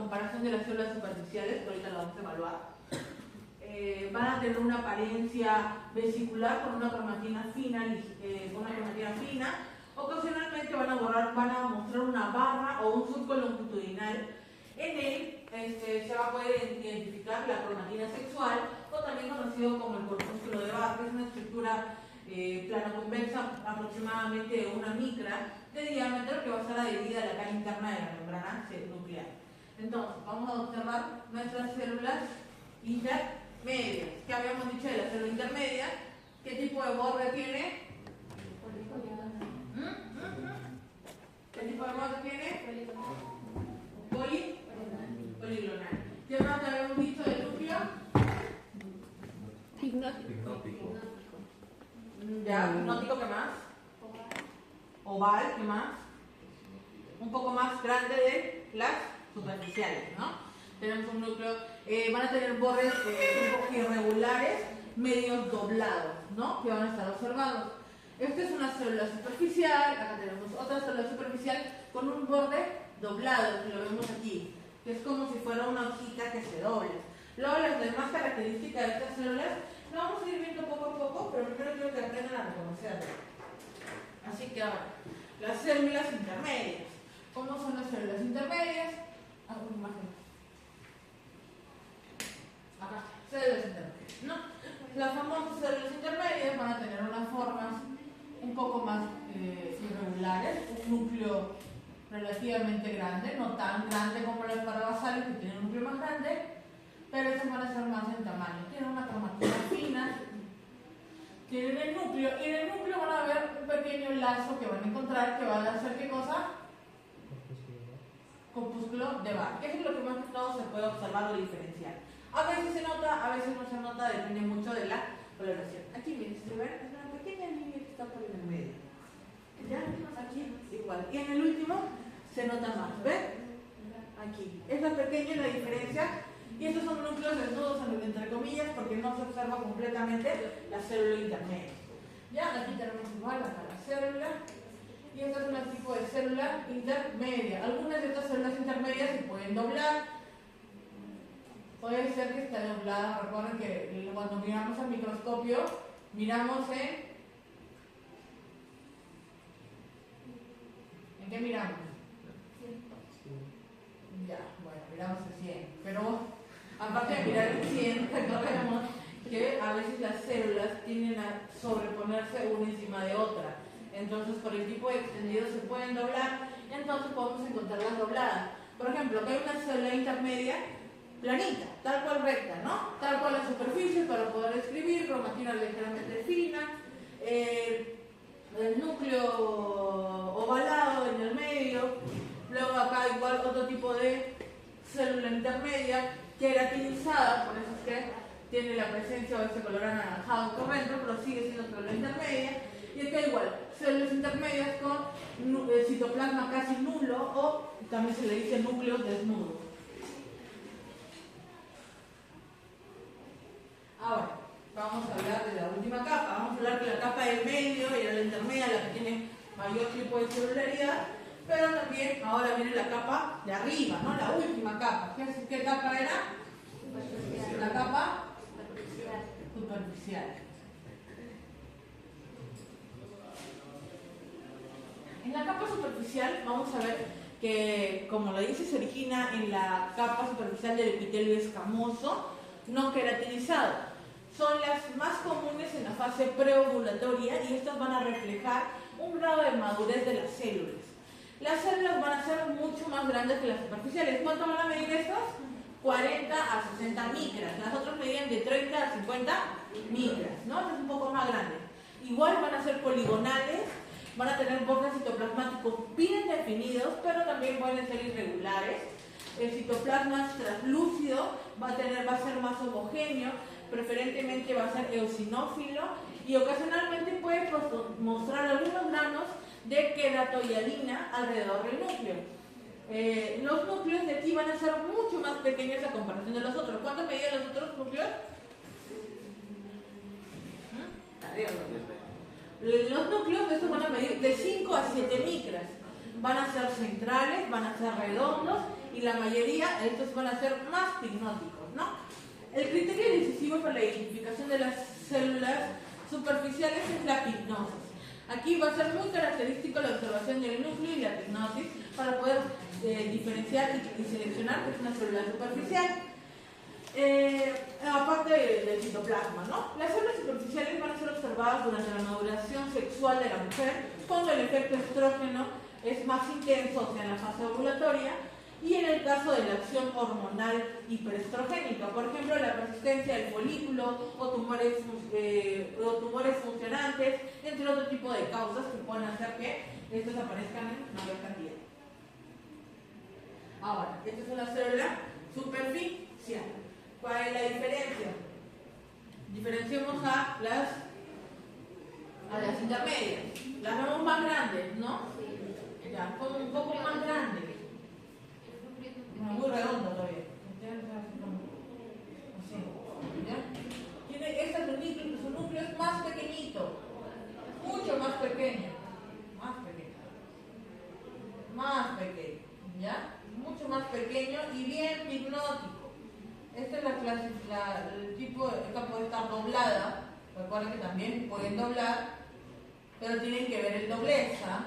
comparación de las células superficiales, que ahorita lo vamos a evaluar. Van a tener una apariencia vesicular con una cromatina fina, Ocasionalmente van a mostrar una barra o un surco longitudinal. En él se va a poder identificar la cromatina sexual, o también conocido como el corpúsculo de Bach, que es una estructura plano-convexa aproximadamente de 1 micra de diámetro, que va a estar adherida a la cara interna de la membrana nuclear. Entonces, vamos a observar nuestras células intermedias. ¿Qué habíamos dicho de la célula intermedia? ¿Qué tipo de borde tiene? ¿Qué tipo de borde tiene? Poligonal. ¿Qué más habíamos dicho del núcleo? Hipnótico. Ya, hipnótico, ¿qué más? Oval, ¿qué más? Un poco más grande de las superficiales, ¿no? Tenemos un núcleo, van a tener bordes un poco irregulares, medios doblados, ¿no? Que van a estar observados. Esta es una célula superficial, acá tenemos otra célula superficial con un borde doblado, que lo vemos aquí, que es como si fuera una hojita que se dobla. Luego las demás características de estas células lo vamos a ir viendo poco a poco, pero primero quiero que aprendan a reconocerlo. Así que ahora, las células intermedias. ¿Cómo son las células intermedias? Alguna imagen. Acá, células intermedias, ¿no? Las famosas células intermedias van a tener unas formas un poco más irregulares, un núcleo relativamente grande, no tan grande como las parabasales, que tienen un núcleo más grande, pero estas van a ser más en tamaño. Tienen una cromatina fina, tienen el núcleo, y en el núcleo van a ver un pequeño lazo que van a encontrar, que va a hacer ¿qué cosa? Corpúsculo de Bach. Eso es lo que más que todo se puede observar o diferenciar. A veces se nota, a veces no se nota, depende mucho de la coloración. Aquí miren, si se ven, es una pequeña línea que está por en el medio. ¿Ya? Aquí igual. Y en el último se nota más. ¿Ven? Aquí. Es la pequeña la diferencia. Y estos son núcleos desnudos, entre comillas, porque no se observa completamente la célula intermedia. Ya, aquí tenemos igual acá la célula. Y esta es un tipo de célula intermedia. Algunas de estas células intermedias se pueden doblar. Puede ser que esté doblada. Recuerden que cuando miramos al microscopio, miramos ¿en qué miramos? Ya, bueno, miramos el 100. Pero aparte de mirar el 100, recordemos que a veces las células tienden a sobreponerse una encima de otra. Entonces, por el tipo de extendido se pueden doblar, y entonces podemos encontrarlas dobladas. Por ejemplo, acá hay una célula intermedia planita, tal cual recta, ¿no? Tal cual la superficie para poder escribir, cromatina ligeramente fina, el núcleo ovalado en el medio. Luego acá igual otro tipo de célula intermedia queratinizada, por eso es que tiene la presencia de ese color anaranjado por dentro, pero sigue siendo célula intermedia. Y acá igual, células intermedias con citoplasma casi nulo, o también se le dice núcleos desnudos. Ahora, vamos a hablar de la última capa. Vamos a hablar de la capa del medio y de la intermedia, la que tiene mayor tipo de celularidad. Pero también ahora viene la capa de arriba, ¿no? La última capa. ¿Qué capa era? La capa superficial. En la capa superficial vamos a ver que, como lo dice, se origina en la capa superficial del epitelio escamoso no queratinizado. Son las más comunes en la fase preovulatoria, y estas van a reflejar un grado de madurez de las células. Las células van a ser mucho más grandes que las superficiales. ¿Cuánto van a medir estas? 40 a 60 micras. Las otras medían de 30 a 50 micras, ¿no? Esta es un poco más grande. Igual van a ser poligonales, van a tener bordes citoplasmáticos bien definidos, pero también pueden ser irregulares. El citoplasma translúcido va a ser más homogéneo, preferentemente va a ser eosinófilo, y ocasionalmente puede mostrar algunos granos de queratohialina alrededor del núcleo. Los núcleos de aquí van a ser mucho más pequeños a comparación de los otros. ¿Cuánto medían los otros núcleos? Los núcleos de estos van a medir de 5 a 7 micras. Van a ser centrales, van a ser redondos y la mayoría, estos van a ser más pignóticos, ¿no? El criterio decisivo para la identificación de las células superficiales es la pignosis. Aquí va a ser muy característico la observación del núcleo y la pignosis para poder diferenciar y seleccionar que es una célula superficial. Aparte del citoplasma, ¿no? Las células superficiales van a ser observadas durante la maduración sexual de la mujer, cuando el efecto estrógeno es más intenso, o sea, en la fase ovulatoria, y en el caso de la acción hormonal hiperestrogénica, por ejemplo, la persistencia del folículo o tumores funcionantes, entre otro tipo de causas que pueden hacer que estos aparezcan en mayor cantidad. Ahora, esta es una célula superficial. ¿Cuál es la diferencia? Diferenciamos a las intermedias. Las vemos más grandes, ¿no? Ya, como un poco más grandes. Muy redondo todavía. Así. ¿Ya? Su núcleo es más pequeñito. Mucho más pequeño. Más pequeño. ¿Ya? Mucho más pequeño y bien hipnótico. Esta es el tipo, esta puede estar doblada. Recuerden que también pueden doblar, pero tienen que ver el doblez, ¿ah?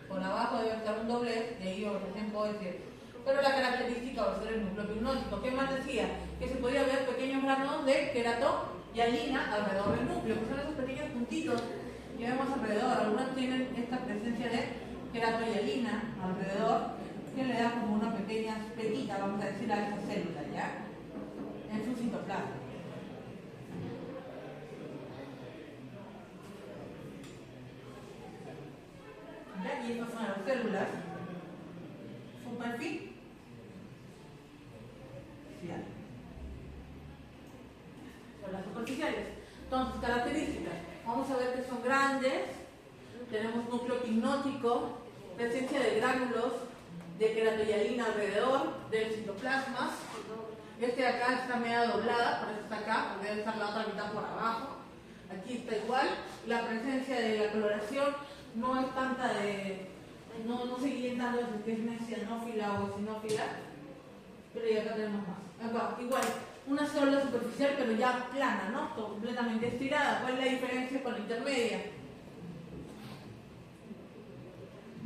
Por abajo debe estar un doblez, y ahí yo recién puedo decir. Pero la característica va a ser el núcleo pignótico. ¿Qué más decía? Que se podía ver pequeños granos de queratohialina alrededor del núcleo, que son esos pequeños puntitos que vemos alrededor. Algunos tienen esta presencia de queratohialina alrededor, que le da como una pequeña peguita, vamos a decir, a esa célula, ¿ya? En su citoplasma. ¿Ya? Y estas son las células superficiales. Son las superficiales. Entonces, características. Vamos a ver que son grandes. Tenemos núcleo pignótico, presencia de gránulos de queratohialina alrededor del citoplasma. Este de acá está media doblada, por eso está acá, porque debe estar la otra mitad por abajo. Aquí está igual. La presencia de la coloración no es tanta de... No se guíen tanto de que es una cianófila o eosinófila, pero ya acá tenemos más. Acá, igual, una célula superficial, pero ya plana, ¿no? Completamente estirada. ¿Cuál es la diferencia con la intermedia?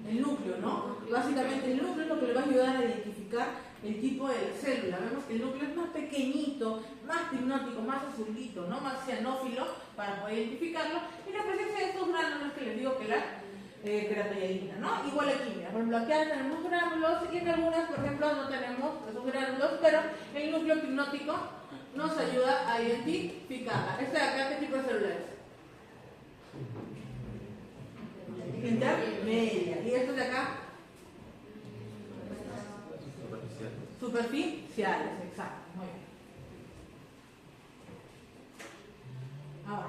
El núcleo, ¿no? Y básicamente el núcleo es lo que le va a ayudar a identificar el tipo de célula. Vemos que el núcleo es más pequeñito, más pignótico, más azulito, ¿no? Más cianófilo para poder identificarlo. Y la presencia de estos gránulos que les digo que la queratohialina, ¿no? Igual aquí, mira, por ejemplo, aquí tenemos gránulos y en algunas, por ejemplo, no tenemos esos gránulos, pero el núcleo pignótico nos ayuda a identificarla. Este de acá, ¿qué tipo de célula es? Intermedia. ¿Y estos de acá? Superficiales, exacto. Muy bien. Ahora,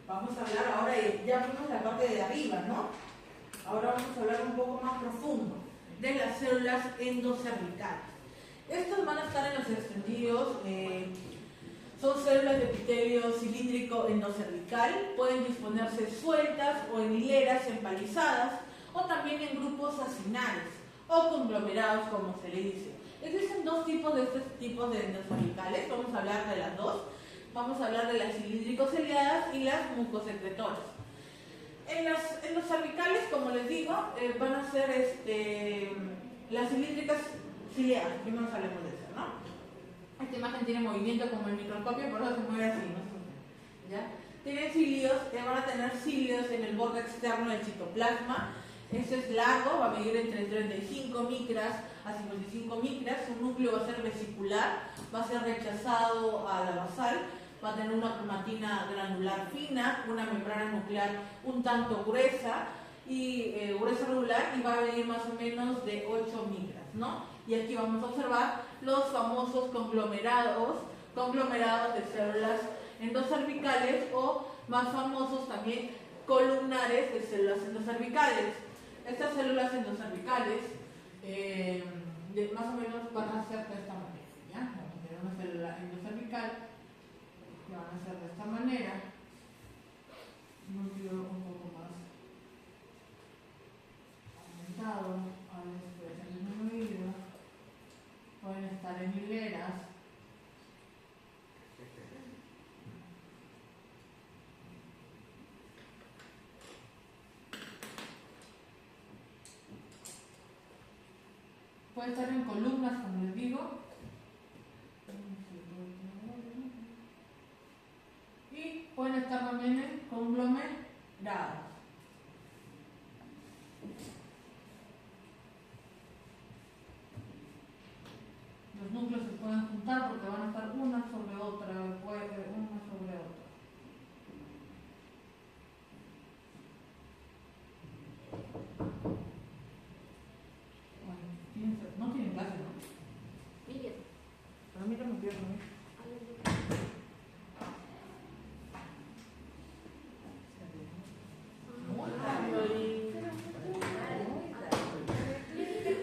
vamos a hablar ahora, ya vimos la parte de arriba, ¿no? Ahora vamos a hablar un poco más profundo de las células endocervicales. Estas van a estar en los extendidos. Son células de epitelio cilíndrico endocervical, pueden disponerse sueltas o en hileras empalizadas o también en grupos acinares o conglomerados, como se le dice. Existen dos tipos de estos tipos de endocervicales, vamos a hablar de las dos. Vamos a hablar de las cilíndrico-ciliadas y las mucosecretoras. En los cervicales, como les digo, van a ser las cilíndricas ciliadas, primero hablemos de eso, ¿no? Esta imagen tiene movimiento como el microscopio, por eso se mueve así, ¿no? ¿Ya? Tienen cilios, van a tener cilios en el borde externo del citoplasma. Este es largo, va a medir entre 35 micras a 55 micras. Su núcleo va a ser vesicular, va a ser rechazado a la basal, va a tener una cromatina granular fina, una membrana nuclear un tanto gruesa y gruesa regular, y va a medir más o menos de 8 micras, ¿no? Y aquí vamos a observar los famosos conglomerados de células endocervicales, o más famosos también columnares de células endocervicales. Estas células endocervicales más o menos van a ser de esta manera, ¿ya? Vamos a tener una célula endocervical que van a ser de esta manera. Núcleo un poco más aumentado a la expresión de un oído. puede estar en columnas, como les digo, y pueden estar también en conglomerados. Los núcleos se pueden juntar porque van a estar una sobre otra, una sobre otra. No tienen clase, ¿no? Miguel. Pero mira, me pierdo.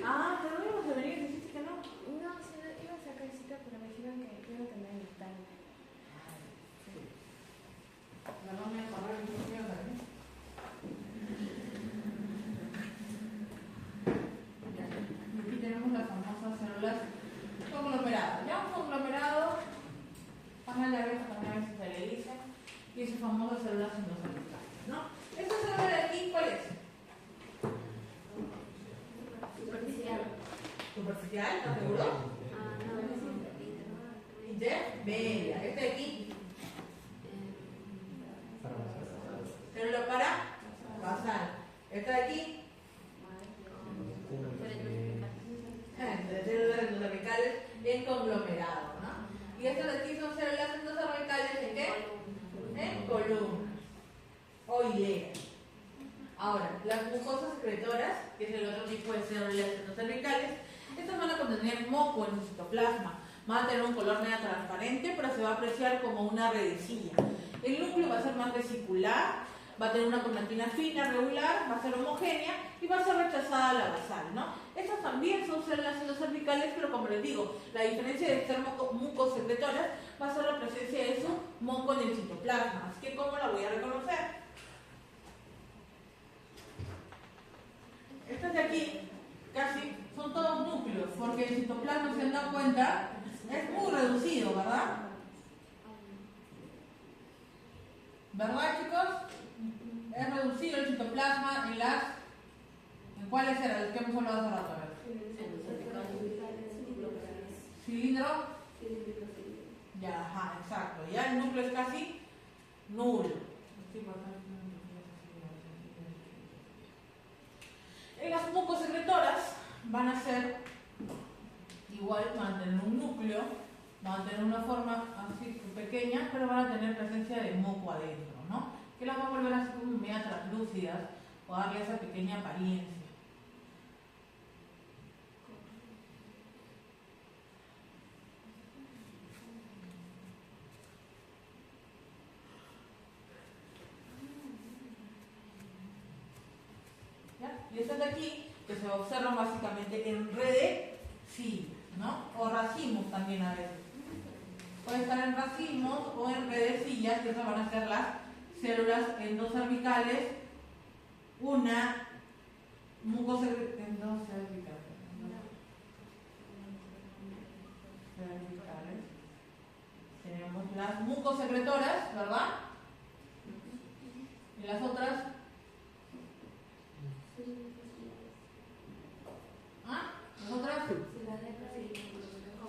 Ah, pero no ibas a venir, dijiste que no. No, si no, iba a sacar cita, pero me dijeron que iba a tener el tarde. No me agarrar el niño también. Aquí tenemos las famosas células conglomeradas. Ya un conglomerado, pángale a ver si se le dice, y esas famosas células endocervicales, ¿no? Esta célula de aquí, ¿cuál es? Superficial. ¿Superficial? ¿Estás seguro? No. Intermedia. Este de aquí. Célula para basal. Esta de aquí. Células endocervicales en conglomerado, ¿no? Y estas de aquí son células endocervicales en qué? En columna o hilera. Ahora, las mucosas secretoras, que es el otro tipo de células endocervicales, estas van a contener moco en su citoplasma. Van a tener un color medio transparente, pero se va a apreciar como una redecilla. El núcleo va a ser más vesicular, va a tener una cromatina fina, regular, va a ser homogénea y va a ser rechazada a la basal, ¿no? Estas también son células endocervicales, pero como les digo, la diferencia de ser mucosecretoras va a ser la presencia de su moco en el citoplasma. Así que, ¿cómo la voy a reconocer? Estas de aquí casi son todos núcleos, porque el citoplasma, si se dan cuenta, es muy reducido, ¿verdad? ¿Verdad, chicos? Es reducido el citoplasma en las... ¿En cuáles eran? Los que hemos hablado hace rato, a ver. Cilindro. Ya, ajá, exacto. Ya el núcleo es casi nulo. Las mucosecretoras van a ser igual, van a tener un núcleo, van a tener una forma así pequeña, pero van a tener presencia de moco adentro, ¿no? Que las va a volver así como media translúcidas o darle esa pequeña apariencia. ¿Ya? Y estas de aquí, que se observan básicamente en redecillas, ¿no? O racimos también a veces. Puede estar en racimos o en redecillas, que esas van a ser las células endocervicales, una endocervicales. Tenemos las mucosecretoras, ¿verdad? Y las otras. ¿Ah? ¿Las otras?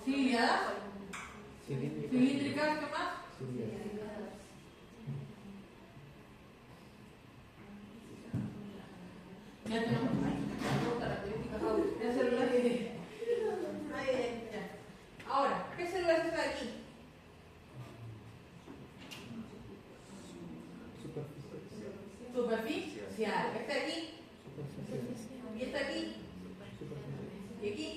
Ciliadas. Cilíndricas, ¿qué más? Ya tenemos características de células de... Ahora, ¿qué célula es esta de aquí? Superficial. ¿Esta de aquí? ¿Y esta de aquí? ¿Y aquí?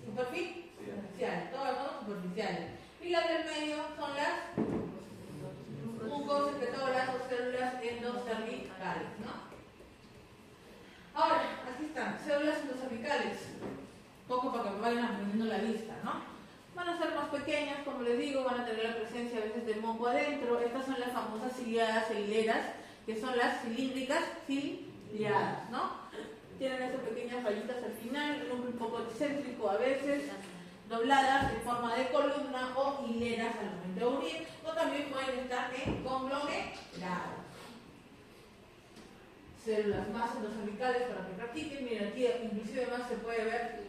Superficial. Todas son superficiales. Y las del medio son las mucosecretoras o células endocervicales, ¿no? Ahora, aquí están, células endocervicales. Poco para que me vayan aprendiendo la vista, ¿no? Van a ser más pequeñas, como les digo, van a tener la presencia a veces de moco adentro. Estas son las famosas ciliadas e hileras, que son las cilíndricas ciliadas, ¿no? Tienen esas pequeñas rayitas al final, un núcleo un poco excéntrico a veces, dobladas en forma de columna o hileras al momento de unir, o también pueden estar en conglomerados. Células más endocervicales para que practiquen. Miren, aquí inclusive más se puede ver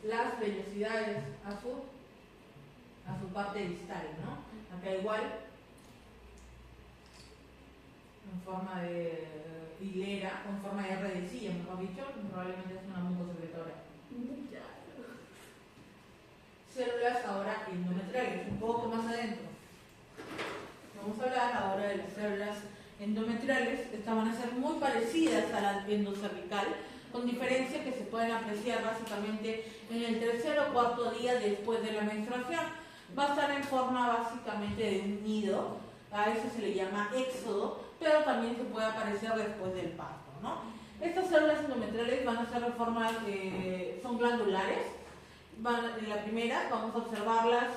las vellosidades a su parte distal, ¿no? Acá igual, en forma de hilera, o en forma de R de silla, mejor dicho, probablemente es una mucosecretora. Células ahora endometriales, un poco más adentro. Vamos a hablar ahora de las células endometriales. Estas van a ser muy parecidas a la endocervical, con diferencia que se pueden apreciar básicamente en el tercer o cuarto día después de la menstruación. Va a estar en forma básicamente de un nido, a eso se le llama éxodo, pero también se puede aparecer después del parto, ¿no? Estas células endometriales van a ser de forma, son glandulares. En la primera vamos a observarlas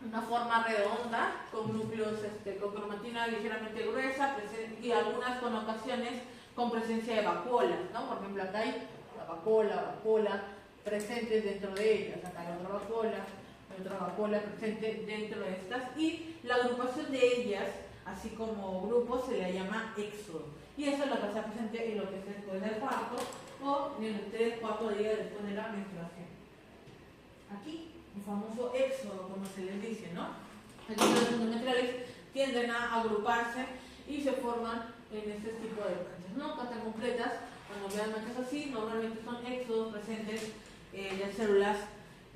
una forma redonda, con núcleos con cromatina ligeramente gruesa y algunas con ocasiones con presencia de vacuolas, ¿no? Por ejemplo, acá hay la vacuola presentes dentro de ellas, acá hay otra vacuola presente dentro de estas, y la agrupación de ellas, así como grupos, se le llama éxodo. Y eso es lo que se presente en lo que es después del parto o en el 3-4 días después de la menstruación. Aquí, el famoso éxodo, como se les dice, ¿no? Las células endometriales tienden a agruparse y se forman en este tipo de canchas. No tan completas, cuando vean manchas así, normalmente son éxodos presentes de células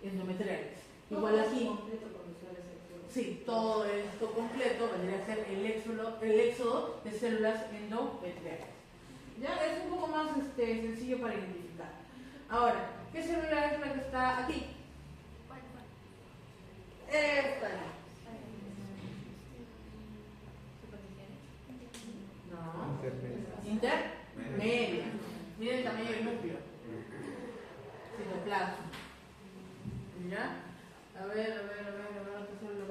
endometriales. Igual aquí, sí, todo esto completo vendría a ser el éxodo de células endometriales. Ya es un poco más sencillo para identificar. Ahora, ¿qué célula es la que está aquí? Esta. No. Intermedia. Miren el tamaño del núcleo. Citoplasma. ¿Ya? A ver, ¿qué célula?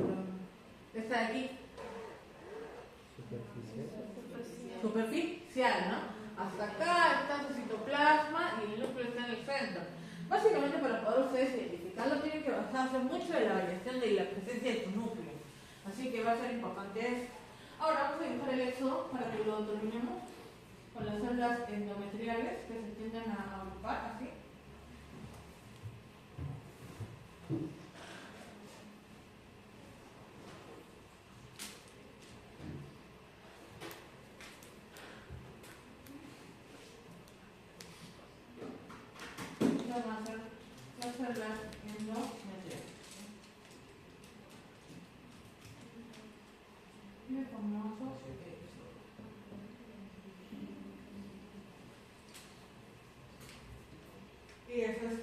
Esta de aquí. Superficial, ¿no? Hasta acá está su citoplasma y el núcleo está en el centro. Básicamente, para poder ustedes identificarlo, tienen que basarse mucho en la variación de la presencia de su núcleo. Así que va a ser importante eso. Ahora vamos a dibujar el éxodo para que lo terminemos con las células endometriales que se tienden a agrupar así. Estas van a ser las células endometriales. Y el famoso éxodo. Y esa es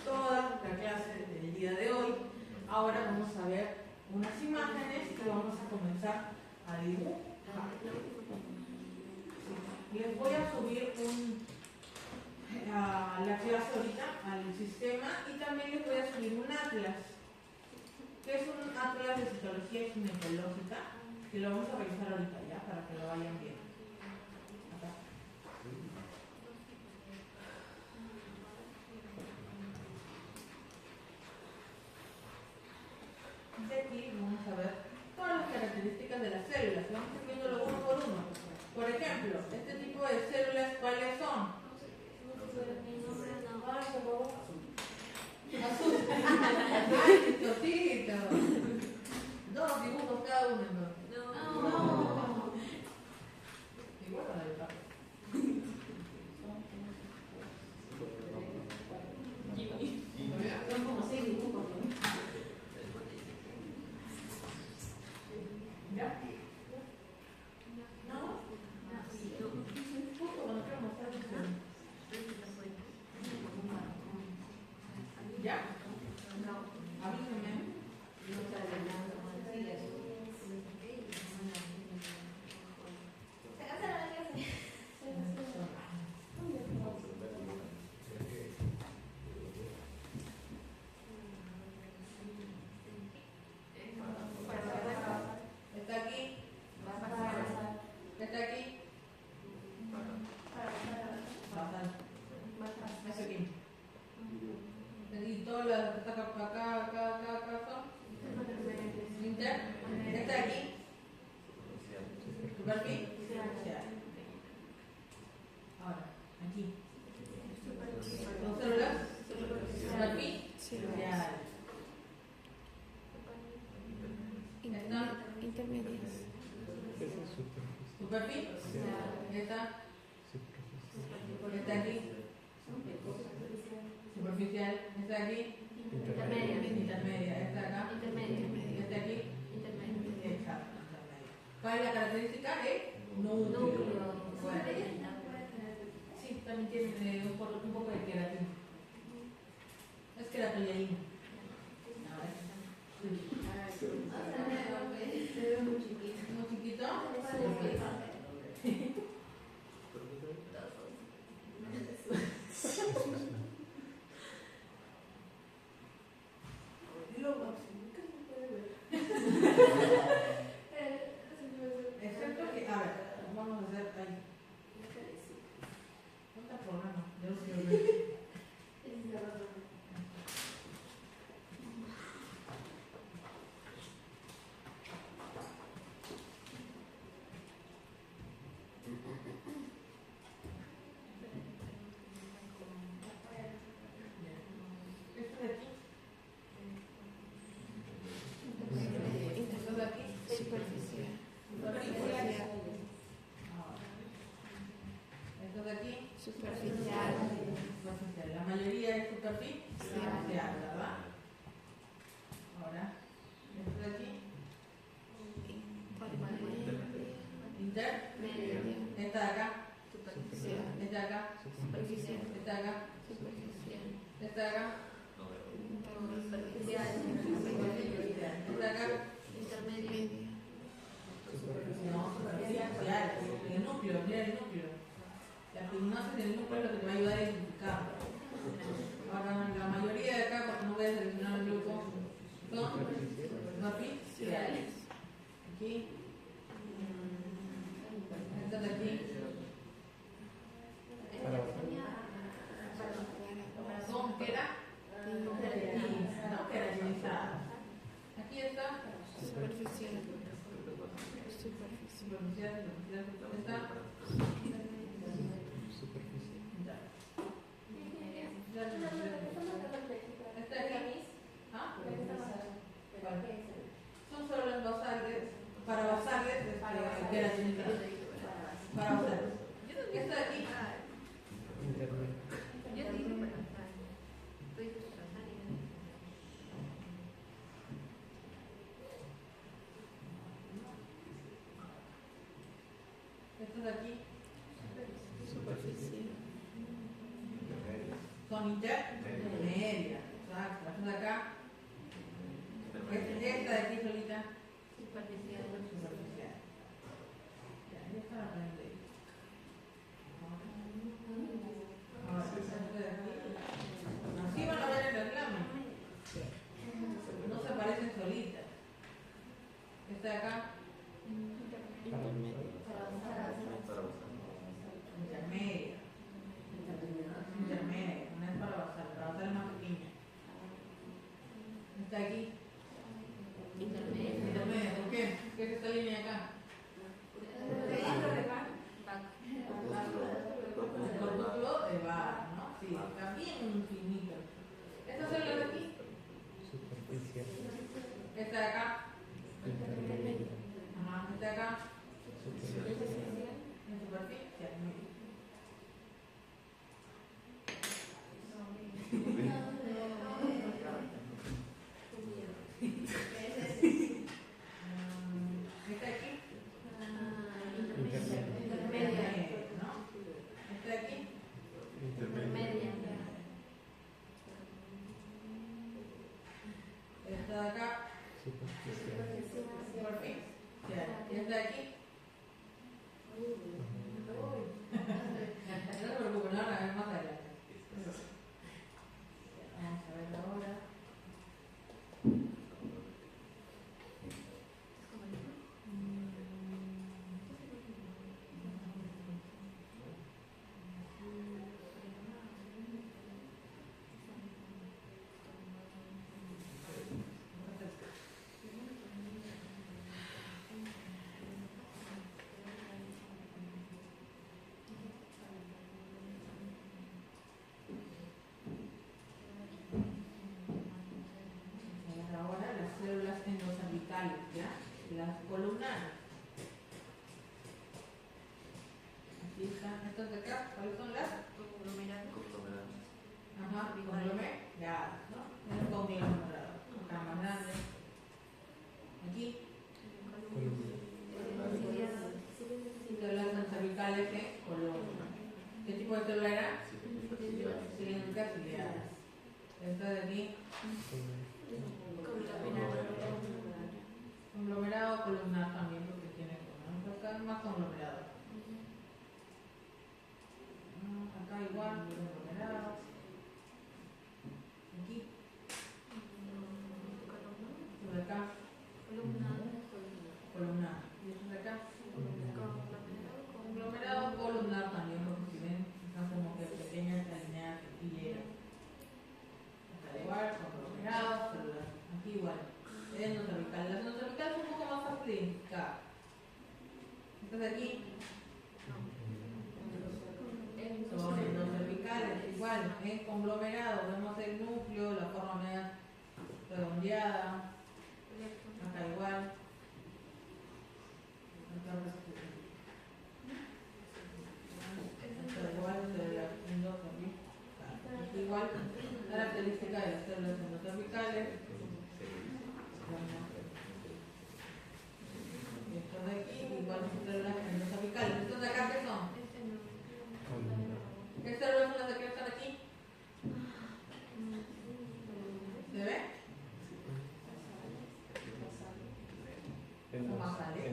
toda la clase del día de hoy. Ahora vamos a ver unas imágenes que vamos a comenzar a dibujar. Les voy a subir la clase ahorita al sistema y también les voy a subir un atlas, que es un atlas de citología ginecológica, que lo vamos a revisar ahorita ya para que lo vayan viendo. Acá. De aquí vamos a ver todas las características de las células, vamos a ir viéndolo uno por uno. Por ejemplo, este tipo de células, ¿cuáles son? Azul. Ay, Totito. Dos dibujos cada uno. No. Igual a la de papá. Son como 6 dibujos. ¿Ya? ¿No? ¿Ya? Avísame. Está aquí. Está aquí. Está aquí. Y todas las que están acá son inter. Está aquí. Superficial. Ahora, aquí. Son células superficie. Esta aquí. Superficial. Esta aquí. Intermedia. Esta acá. Esta aquí. Exacto. ¿Cuál es la característica? Núcleo. Bueno. Sí, también tiene un poco de queratina. Es queratoideína. Muy chiquito. Excepto que, a ver, vamos a hacer ahí. ¿Cuánto programa? Yo no sé. Superficial. La mayoría es superficial, ¿verdad? Ahora, esto de aquí. Intermedia. Esta de acá. Superficial. Esta de acá. Superficial. Esta de acá. Superficial. Esta de acá. Superficial. Esta de acá. Intermedia. No, superficial. El núcleo, mira el núcleo. La pignosis del núcleo es lo que te va a ayudar a identificar. Ahora, la mayoría de acá, cuando no voy a seleccionar el grupo, son superficiales. Aquí. Esta de aquí. Son queratinizada. Aquí está. Superficial. Esta. Son solo las basales, para basales, queratinizar. Para basales. Esta de aquí. Esta de aquí. Superficial. Son intermedia. Exacto. Esta de acá. Esta de aquí solita. Superficial. Ya está la aprendí. Ahora, esta de aquí. Así van a ver el reclamo. No se parecen solitas. Esta de acá. Intermedia. Una es para basar es más pequeña. Está aquí. Intermedia. ¿Por qué? ¿Qué es esta línea acá? El corpúsculo de bar, ¿no? Sí, está bien finito. ¿Estas son las de aquí? Esta de acá. Ajá, esta de acá. En superficie. Esta aquí. Intermedia. ¿No? Esta aquí. Intermedia. Esta de acá. Superficie. ¿Y esta de aquí? No te preocupes, no la ves más adelante. Vamos a ver ahora. ¿Ya? Las columnares. Estas de acá, ¿cuáles son las? Ajá, conglomeradas, ¿no? Es un conglomerado. Acá más grande. Aquí. Células cervicales en columna. ¿Qué tipo de célula era? Cilíndricas ciliadas. Esta de aquí. Conglomerado columnar también porque tiene columnas. Acá es más conglomerado. Acá igual, conglomerado. Aquí. Sobre acá. Columnar. Y esto de acá. Conglomerado columnar también porque si ven, están como que pequeñas alineadas y hileras. Acá igual, conglomerado, células. Aquí igual. Endocervical. Las endocervicales son un poco más amplificadas. Estas de aquí son endocervicales, igual, en conglomerado. Vemos el núcleo, la forma media redondeada. Acá igual. Acá igual, células endocervicales. Aquí igual, característica de las células endocervicales. Estos de aquí igual son células endocervicales. ¿Estos de acá qué son? ¿Qué células son las de que están aquí? ¿Se ve? Son basales.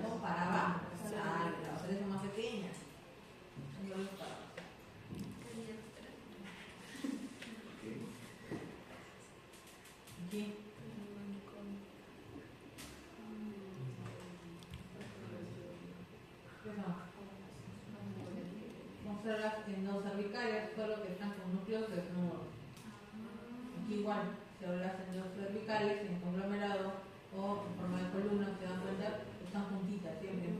Son para abajo. Las basales son más pequeñas. Son para abajo. Aquí. ¿Qué son? Son células endocervicales, solo que están con núcleos desnudos. Aquí igual, células endocervicales en conglomerado o en forma de columna, se dan cuenta, están juntitas siempre.